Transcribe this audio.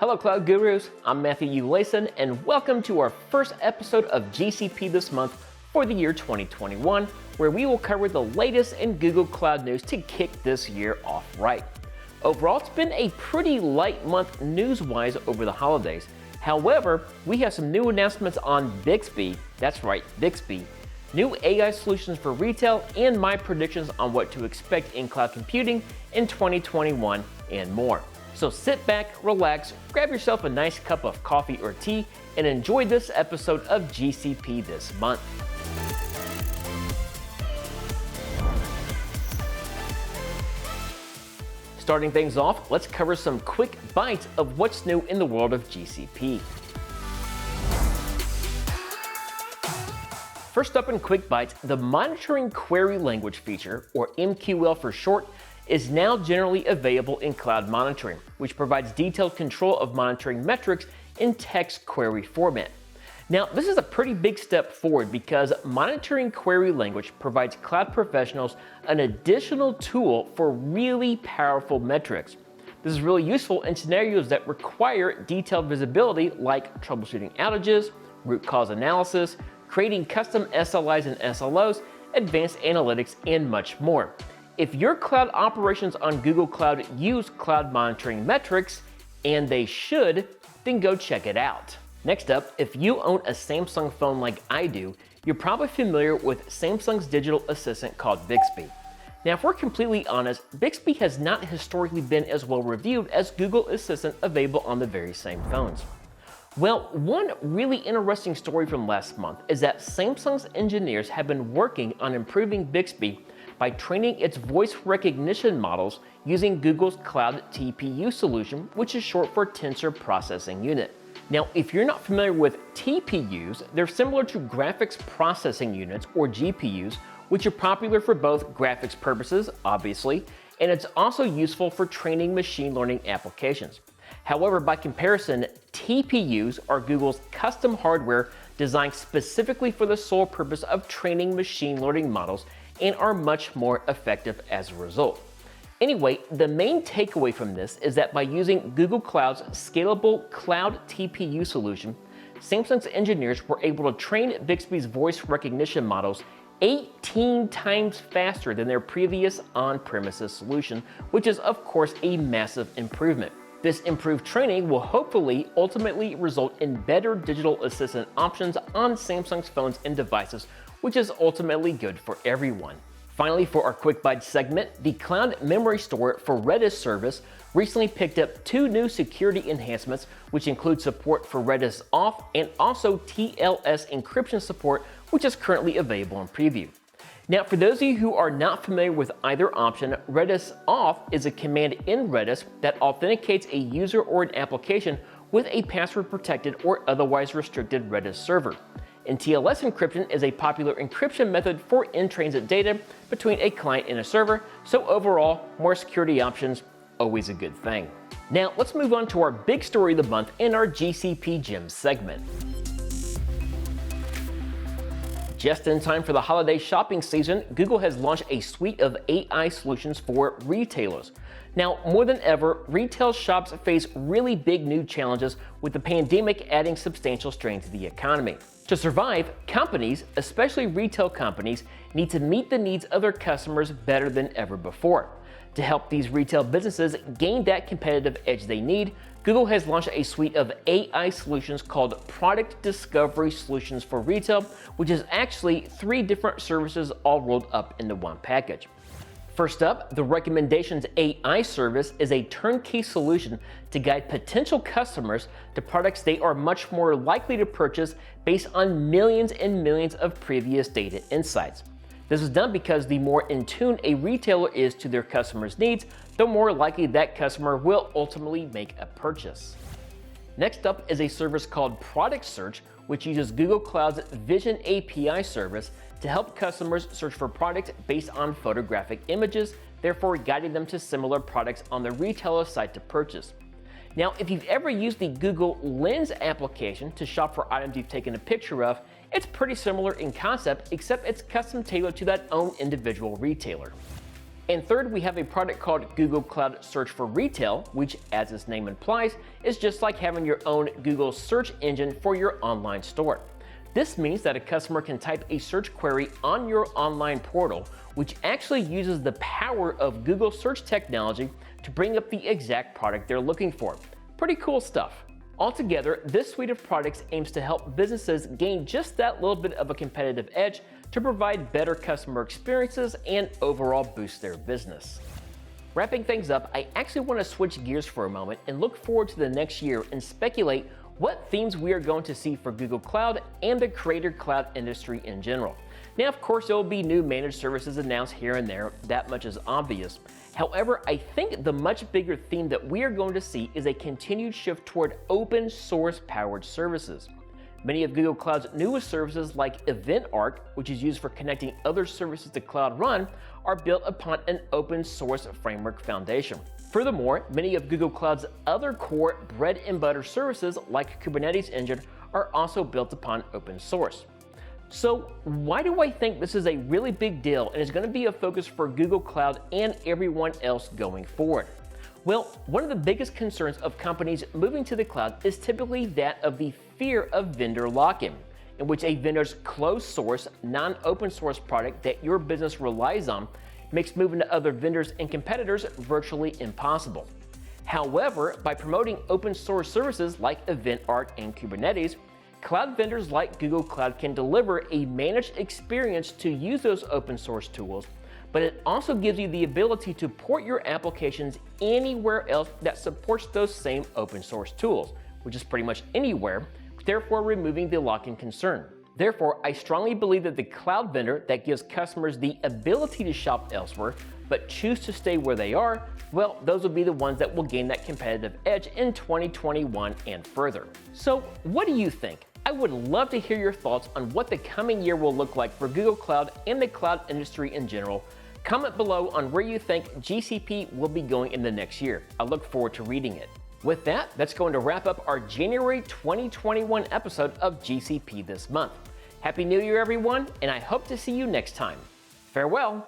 Hello Cloud Gurus, I'm Matthew Ulasien, and welcome to our first episode of GCP This Month for the year 2021, where we will cover the latest in Google Cloud news to kick this year off right. Overall, it's been a pretty light month news-wise over the holidays. However, we have some new announcements on Bixby, that's right, Bixby, new AI solutions for retail, and my predictions on what to expect in cloud computing in 2021 and more. So sit back, relax, grab yourself a nice cup of coffee or tea, and enjoy this episode of GCP This Month. Starting things off, let's cover some quick bites of what's new in the world of GCP. First up in quick bites, the Monitoring Query Language feature, or MQL for short, is now generally available in Cloud Monitoring, which provides detailed control of monitoring metrics in text query format. Now, this is a pretty big step forward because Monitoring Query Language provides cloud professionals an additional tool for really powerful metrics. This is really useful in scenarios that require detailed visibility like troubleshooting outages, root cause analysis, creating custom SLIs and SLOs, advanced analytics, and much more. If your cloud operations on Google Cloud use cloud monitoring metrics, and they should, then go check it out. Next up, if you own a Samsung phone like I do, you're probably familiar with Samsung's digital assistant called Bixby. Now, if we're completely honest, Bixby has not historically been as well reviewed as Google Assistant available on the very same phones. Well, one really interesting story from last month is that Samsung's engineers have been working on improving Bixby by training its voice recognition models using Google's Cloud TPU solution, which is short for Tensor Processing Unit. Now, if you're not familiar with TPUs, they're similar to graphics processing units, or GPUs, which are popular for both graphics purposes, obviously, and it's also useful for training machine learning applications. However, by comparison, TPUs are Google's custom hardware designed specifically for the sole purpose of training machine learning models and are much more effective as a result. Anyway, the main takeaway from this is that by using Google Cloud's scalable Cloud TPU solution, Samsung's engineers were able to train Bixby's voice recognition models 18 times faster than their previous on-premises solution, which is of course a massive improvement. This improved training will hopefully ultimately result in better digital assistant options on Samsung's phones and devices, which is ultimately good for everyone. Finally, for our Quick Bites segment, the Cloud Memorystore for Redis service recently picked up 2 new security enhancements, which include support for Redis Off and also TLS encryption support, which is currently available in preview. Now, for those of you who are not familiar with either option, Redis Off is a command in Redis that authenticates a user or an application with a password-protected or otherwise restricted Redis server. And TLS encryption is a popular encryption method for in-transit data between a client and a server, so overall, more security options, always a good thing. Now, let's move on to our big story of the month in our GCP Gems segment. Just in time for the holiday shopping season, Google has launched a suite of AI solutions for retailers. Now, more than ever, retail shops face really big new challenges, with the pandemic adding substantial strain to the economy. To survive, companies, especially retail companies, need to meet the needs of their customers better than ever before. To help these retail businesses gain that competitive edge they need, Google has launched a suite of AI solutions called Product Discovery Solutions for Retail, which is actually 3 different services all rolled up into one package. First up, the Recommendations AI service is a turnkey solution to guide potential customers to products they are much more likely to purchase based on millions and millions of previous data insights. This is done because the more in tune a retailer is to their customers' needs, the more likely that customer will ultimately make a purchase. Next up is a service called Product Search, which uses Google Cloud's Vision API service to help customers search for products based on photographic images, therefore guiding them to similar products on the retailer site to purchase. Now, if you've ever used the Google Lens application to shop for items you've taken a picture of, it's pretty similar in concept, except it's custom tailored to that own individual retailer. And third, we have a product called Google Cloud Search for Retail, which, as its name implies, is just like having your own Google search engine for your online store. This means that a customer can type a search query on your online portal, which actually uses the power of Google search technology to bring up the exact product they're looking for. Pretty cool stuff. Altogether, this suite of products aims to help businesses gain just that little bit of a competitive edge to provide better customer experiences and overall boost their business. Wrapping things up, I actually want to switch gears for a moment and look forward to the next year and speculate what themes we are going to see for Google Cloud and the Creator Cloud industry in general. Now, of course, there will be new managed services announced here and there, that much is obvious. However, I think the much bigger theme that we are going to see is a continued shift toward open source powered services. Many of Google Cloud's newest services like Eventarc, which is used for connecting other services to Cloud Run, are built upon an open source framework foundation. Furthermore, many of Google Cloud's other core bread and butter services like Kubernetes engine are also built upon open source. So why do I think this is a really big deal and is going to be a focus for Google Cloud and everyone else going forward? Well, one of the biggest concerns of companies moving to the cloud is typically that of the fear of vendor lock-in, in which a vendor's closed source, non-open source product that your business relies on makes moving to other vendors and competitors virtually impossible. However, by promoting open source services like Eventarc and Kubernetes, cloud vendors like Google Cloud can deliver a managed experience to use those open source tools, but it also gives you the ability to port your applications anywhere else that supports those same open source tools, which is pretty much anywhere, therefore removing the lock-in concern. Therefore, I strongly believe that the cloud vendor that gives customers the ability to shop elsewhere, but choose to stay where they are, well, those will be the ones that will gain that competitive edge in 2021 and further. So what do you think? I would love to hear your thoughts on what the coming year will look like for Google Cloud and the cloud industry in general. Comment below on where you think GCP will be going in the next year. I look forward to reading it. With that, that's going to wrap up our January 2021 episode of GCP This Month. Happy New Year, everyone, and I hope to see you next time. Farewell.